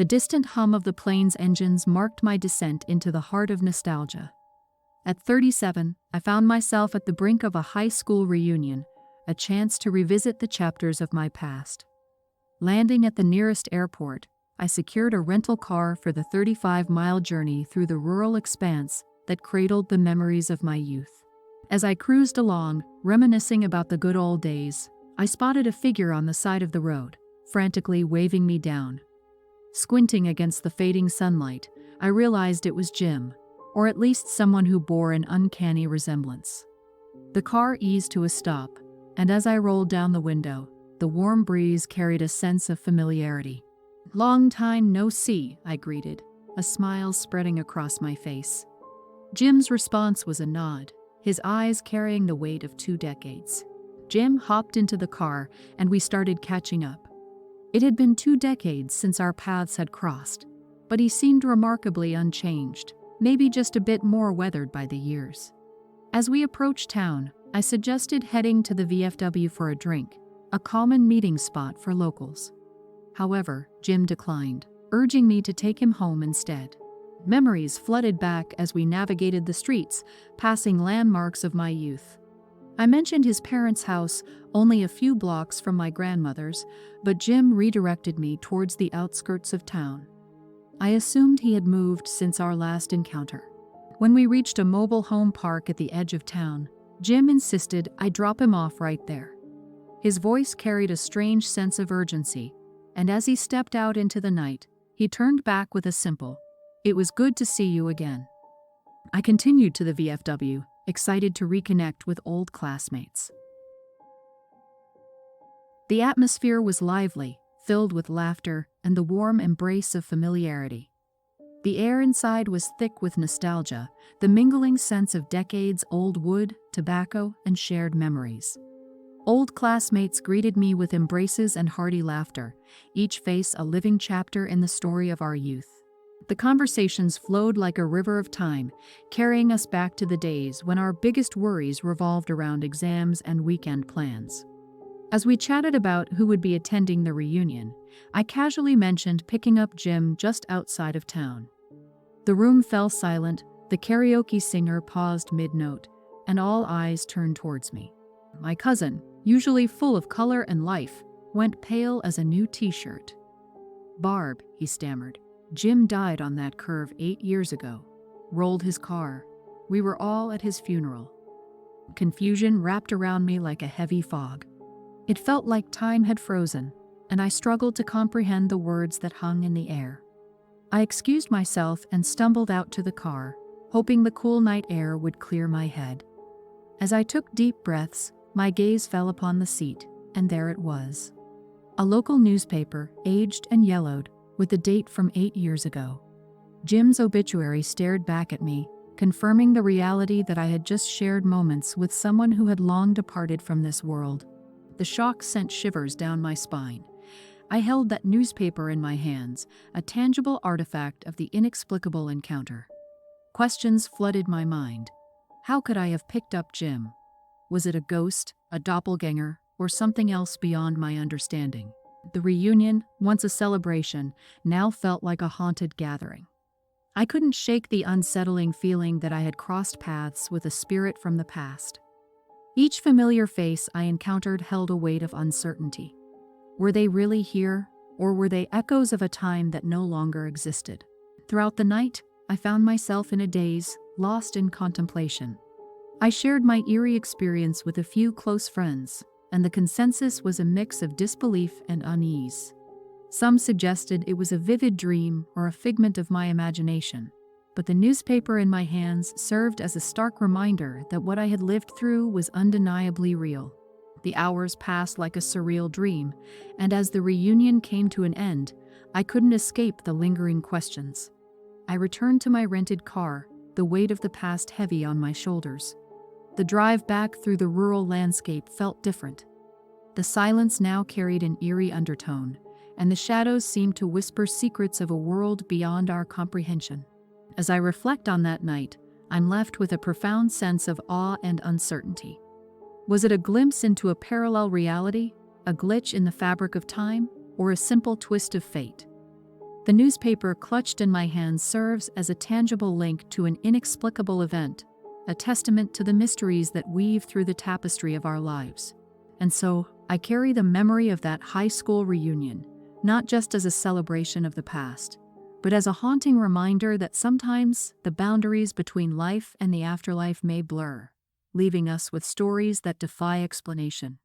The distant hum of the plane's engines marked my descent into the heart of nostalgia. At 37, I found myself at the brink of a high school reunion, a chance to revisit the chapters of my past. Landing at the nearest airport, I secured a rental car for the 35-mile journey through the rural expanse that cradled the memories of my youth. As I cruised along, reminiscing about the good old days, I spotted a figure on the side of the road, frantically waving me down. Squinting against the fading sunlight, I realized it was Jim, or at least someone who bore an uncanny resemblance. The car eased to a stop, and as I rolled down the window, the warm breeze carried a sense of familiarity. "Long time no see," I greeted, a smile spreading across my face. Jim's response was a nod, his eyes carrying the weight of 2 decades. Jim hopped into the car, and we started catching up. It had been 2 decades since our paths had crossed, but he seemed remarkably unchanged, maybe just a bit more weathered by the years. As we approached town, I suggested heading to the VFW for a drink, a common meeting spot for locals. However, Jim declined, urging me to take him home instead. Memories flooded back as we navigated the streets, passing landmarks of my youth. I mentioned his parents' house, only a few blocks from my grandmother's, but Jim redirected me towards the outskirts of town. I assumed he had moved since our last encounter. When we reached a mobile home park at the edge of town, Jim insisted I drop him off right there. His voice carried a strange sense of urgency, and as he stepped out into the night, he turned back with a simple, "It was good to see you again." I continued to the VFW, excited to reconnect with old classmates. The atmosphere was lively, filled with laughter and the warm embrace of familiarity. The air inside was thick with nostalgia, the mingling sense of decades-old wood, tobacco, and shared memories. Old classmates greeted me with embraces and hearty laughter, each face a living chapter in the story of our youth. The conversations flowed like a river of time, carrying us back to the days when our biggest worries revolved around exams and weekend plans. As we chatted about who would be attending the reunion, I casually mentioned picking up Jim just outside of town. The room fell silent, the karaoke singer paused mid-note, and all eyes turned towards me. My cousin, usually full of color and life, went pale as a new t-shirt. "Barb," he stammered. "Jim died on that curve 8 years ago. Rolled his car. We were all at his funeral." Confusion wrapped around me like a heavy fog. It felt like time had frozen, and I struggled to comprehend the words that hung in the air. I excused myself and stumbled out to the car, hoping the cool night air would clear my head. As I took deep breaths, my gaze fell upon the seat, and there it was. A local newspaper, aged and yellowed, with a date from 8 years ago. Jim's obituary stared back at me, confirming the reality that I had just shared moments with someone who had long departed from this world. The shock sent shivers down my spine. I held that newspaper in my hands, a tangible artifact of the inexplicable encounter. Questions flooded my mind. How could I have picked up Jim? Was it a ghost, a doppelganger, or something else beyond my understanding? The reunion, once a celebration, now felt like a haunted gathering. I couldn't shake the unsettling feeling that I had crossed paths with a spirit from the past. Each familiar face I encountered held a weight of uncertainty. Were they really here, or were they echoes of a time that no longer existed? Throughout the night, I found myself in a daze, lost in contemplation. I shared my eerie experience with a few close friends, and the consensus was a mix of disbelief and unease. Some suggested it was a vivid dream or a figment of my imagination, but the newspaper in my hands served as a stark reminder that what I had lived through was undeniably real. The hours passed like a surreal dream, and as the reunion came to an end, I couldn't escape the lingering questions. I returned to my rented car, the weight of the past heavy on my shoulders. The drive back through the rural landscape felt different. The silence now carried an eerie undertone, and the shadows seemed to whisper secrets of a world beyond our comprehension. As I reflect on that night, I'm left with a profound sense of awe and uncertainty. Was it a glimpse into a parallel reality, a glitch in the fabric of time, or a simple twist of fate? The newspaper clutched in my hand serves as a tangible link to an inexplicable event, a testament to the mysteries that weave through the tapestry of our lives. And so, I carry the memory of that high school reunion, not just as a celebration of the past, but as a haunting reminder that sometimes the boundaries between life and the afterlife may blur, leaving us with stories that defy explanation.